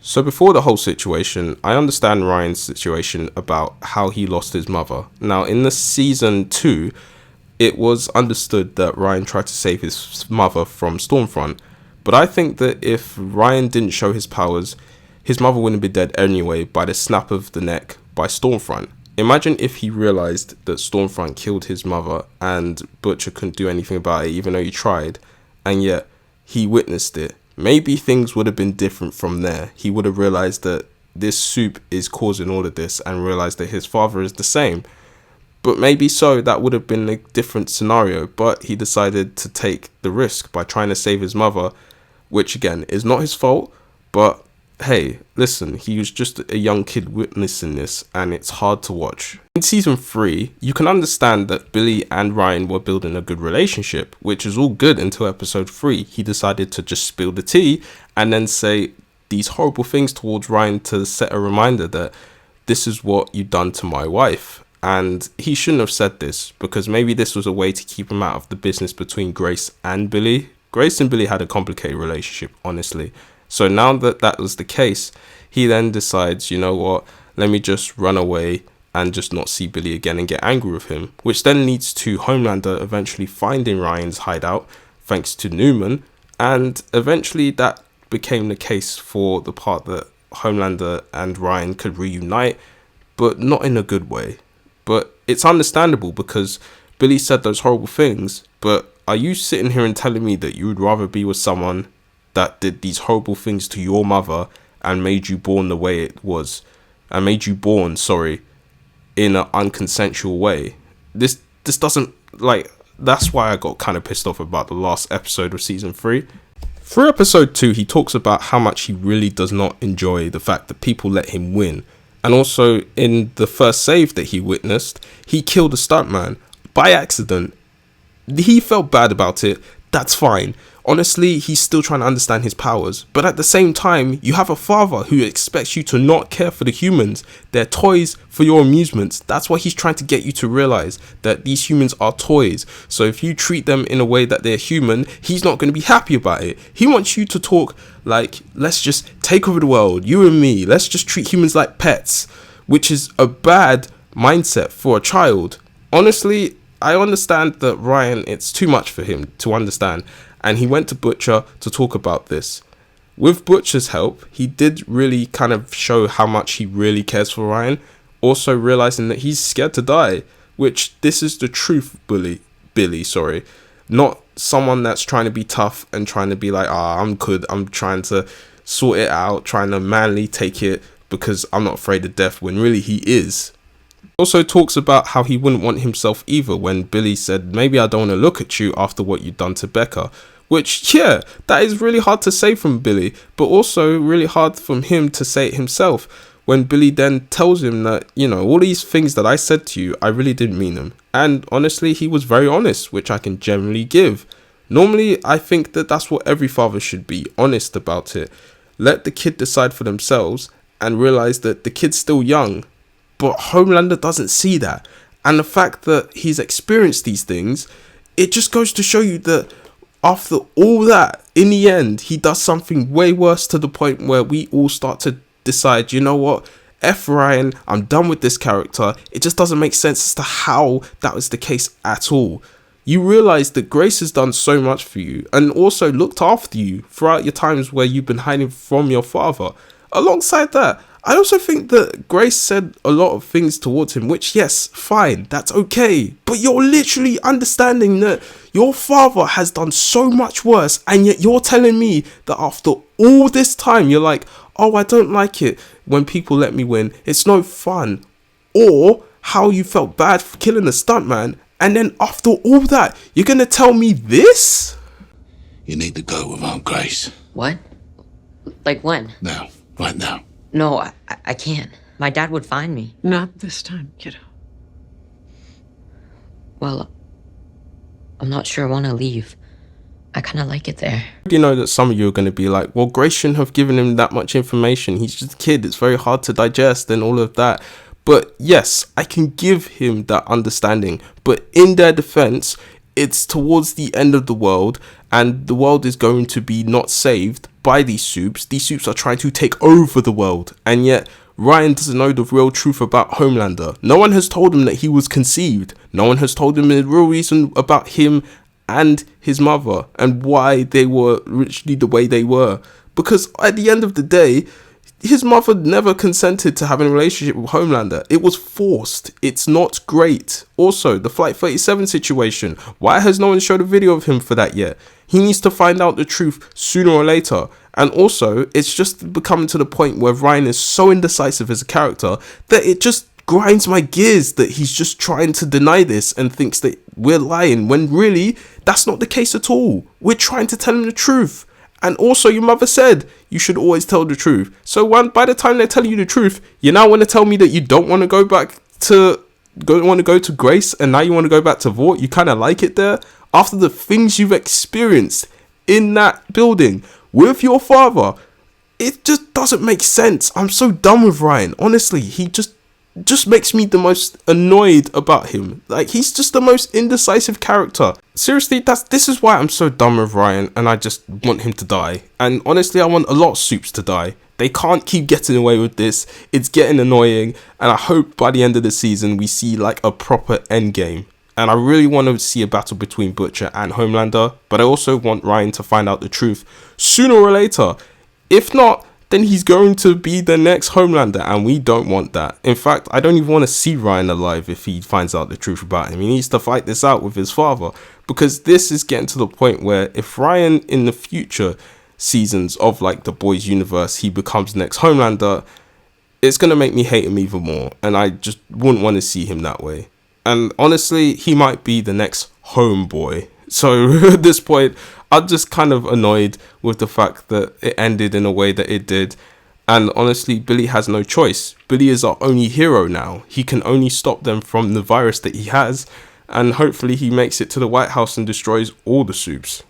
So before the whole situation, I understand Ryan's situation about how he lost his mother. Now, in the season 2, it was understood that Ryan tried to save his mother from Stormfront. But I think that if Ryan didn't show his powers, his mother wouldn't be dead anyway by the snap of the neck by Stormfront. Imagine if he realized that Stormfront killed his mother and Butcher couldn't do anything about it even though he tried, and yet he witnessed it. Maybe things would have been different from there. He would have realized that this soup is causing all of this and realized that his father is the same. But maybe so, that would have been a different scenario. But he decided to take the risk by trying to save his mother, which again is not his fault. But hey, listen, he was just a young kid witnessing this, and it's hard to watch. In season 3, you can understand that Billy and Ryan were building a good relationship, which is all good until episode 3. He decided to just spill the tea and then say these horrible things towards Ryan to set a reminder that this is what you've done to my wife. And he shouldn't have said this, because maybe this was a way to keep him out of the business between Grace and Billy. Grace and Billy had a complicated relationship, honestly. So now that that was the case, he then decides, you know what, let me just run away and just not see Billy again and get angry with him, which then leads to Homelander eventually finding Ryan's hideout thanks to Newman, and eventually that became the case for the part that Homelander and Ryan could reunite, but not in a good way. But it's understandable because Billy said those horrible things, but are you sitting here and telling me that you would rather be with someone that did these horrible things to your mother and made you born the way it was, and made you born, in an unconsensual way? This doesn't, like, that's why I got kind of pissed off about the last episode of season 3. Through episode 2, he talks about how much he really does not enjoy the fact that people let him win. And also, in the first save that he witnessed, he killed a stuntman by accident. He felt bad about it. That's fine. Honestly, he's still trying to understand his powers. But at the same time, you have a father who expects you to not care for the humans. They're toys for your amusements. That's what he's trying to get you to realize, that these humans are toys. So if you treat them in a way that they're human, he's not going to be happy about it. He wants you to talk like, let's just take over the world, you and me. Let's just treat humans like pets, which is a bad mindset for a child. Honestly, I understand that Ryan, it's too much for him to understand. And he went to Butcher to talk about this. With Butcher's help, he did really kind of show how much he really cares for Ryan, also realizing that he's scared to die, which this is the truth, Billy, not someone that's trying to be tough and trying to be like, I'm good, I'm trying to sort it out, trying to manly take it because I'm not afraid of death, when really he is. Also talks about how he wouldn't want himself either when Billy said, maybe I don't want to look at you after what you've done to Becca. Which, yeah, that is really hard to say from Billy, but also really hard from him to say it himself, when Billy then tells him that, you know, all these things that I said to you, I really didn't mean them. And honestly, he was very honest, which I can generally give. Normally, I think that that's what every father should be, honest about it. Let the kid decide for themselves and realize that the kid's still young. But Homelander doesn't see that. And the fact that he's experienced these things, it just goes to show you that after all that, in the end, he does something way worse, to the point where we all start to decide, you know what, F Ryan, I'm done with this character. It just doesn't make sense as to how that was the case at all. You realize that Grace has done so much for you and also looked after you throughout your times where you've been hiding from your father. Alongside that, I also think that Grace said a lot of things towards him, which, yes, fine, that's okay. But you're literally understanding that your father has done so much worse, and yet you're telling me that after all this time, you're like, oh, I don't like it when people let me win. It's no fun. Or how you felt bad for killing the stuntman, and then after all that, you're going to tell me this? You need to go with Aunt Grace. What? Like when? Now. Right now. No, I can't. My dad would find me. Not this time, kiddo. Well, I'm not sure I want to leave. I kind of like it there. You know that some of you are going to be like, well, Grace shouldn't have given him that much information. He's just a kid. It's very hard to digest and all of that. But yes, I can give him that understanding. But in their defense, it's towards the end of the world, and the world is going to be not saved by these soups. These soups are trying to take over the world, and yet Ryan doesn't know the real truth about Homelander. No one has told him that he was conceived. No one has told him the real reason about him and his mother and why they were richly the way they were. Because at the end of the day, his mother never consented to having a relationship with Homelander. It was forced. It's not great. Also, the Flight 37 situation. Why has no one showed a video of him for that yet? He needs to find out the truth sooner or later. And also, it's just becoming to the point where Ryan is so indecisive as a character that it just grinds my gears that he's just trying to deny this and thinks that we're lying, when really, that's not the case at all. We're trying to tell him the truth. And also, your mother said you should always tell the truth. So by the time they tell you the truth, you now want to tell me that you don't want to go to Grace, and now you want to go back to Vought. You kind of like it there after the things you've experienced in that building with your father. It just doesn't make sense. I'm so done with Ryan. Honestly, he just makes me the most annoyed about him. Like, he's just the most indecisive character. Seriously, this is why I'm so done with Ryan, and I just want him to die. And honestly, I want a lot of soups to die. They can't keep getting away with this. It's getting annoying, and I hope by the end of the season we see like a proper end game. And I really want to see a battle between Butcher and Homelander, but I also want Ryan to find out the truth sooner or later. If not, then he's going to be the next Homelander, and we don't want that. In fact, I don't even want to see Ryan alive if he finds out the truth about him. He needs to fight this out with his father, because this is getting to the point where if Ryan in the future seasons of like the Boys universe, he becomes the next Homelander, it's going to make me hate him even more, and I just wouldn't want to see him that way. And honestly, he might be the next Homeboy. So at this point, I'm just kind of annoyed with the fact that it ended in a way that it did. And honestly, Billy has no choice. Billy is our only hero now. He can only stop them from the virus that he has. And hopefully he makes it to the White House and destroys all the soups.